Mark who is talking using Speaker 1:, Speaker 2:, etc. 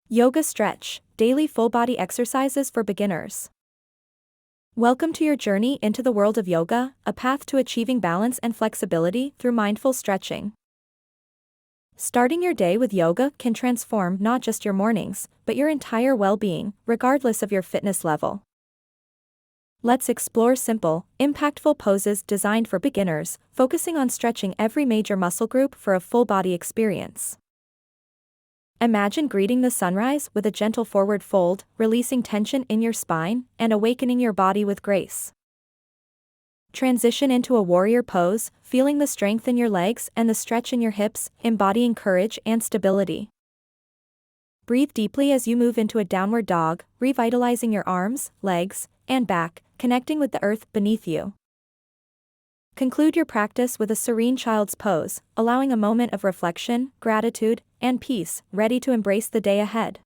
Speaker 1: Yoga Stretch, daily full-body exercises for beginners. Welcome to your journey into the world of yoga, a path to achieving balance and flexibility through mindful stretching. Starting your day with yoga can transform not just your mornings, but your entire well-being, regardless of your fitness level. Let's explore simple, impactful poses designed for beginners, focusing on stretching every major muscle group for a full-body experience. Imagine greeting the sunrise with a gentle forward fold, releasing tension in your spine and awakening your body with grace. Transition into a warrior pose, feeling the strength in your legs and the stretch in your hips, embodying courage and stability. Breathe deeply as you move into a downward dog, revitalizing your arms, legs, and back, connecting with the earth beneath you. Conclude your practice with a serene child's pose, allowing a moment of reflection, gratitude, and peace, ready to embrace the day ahead.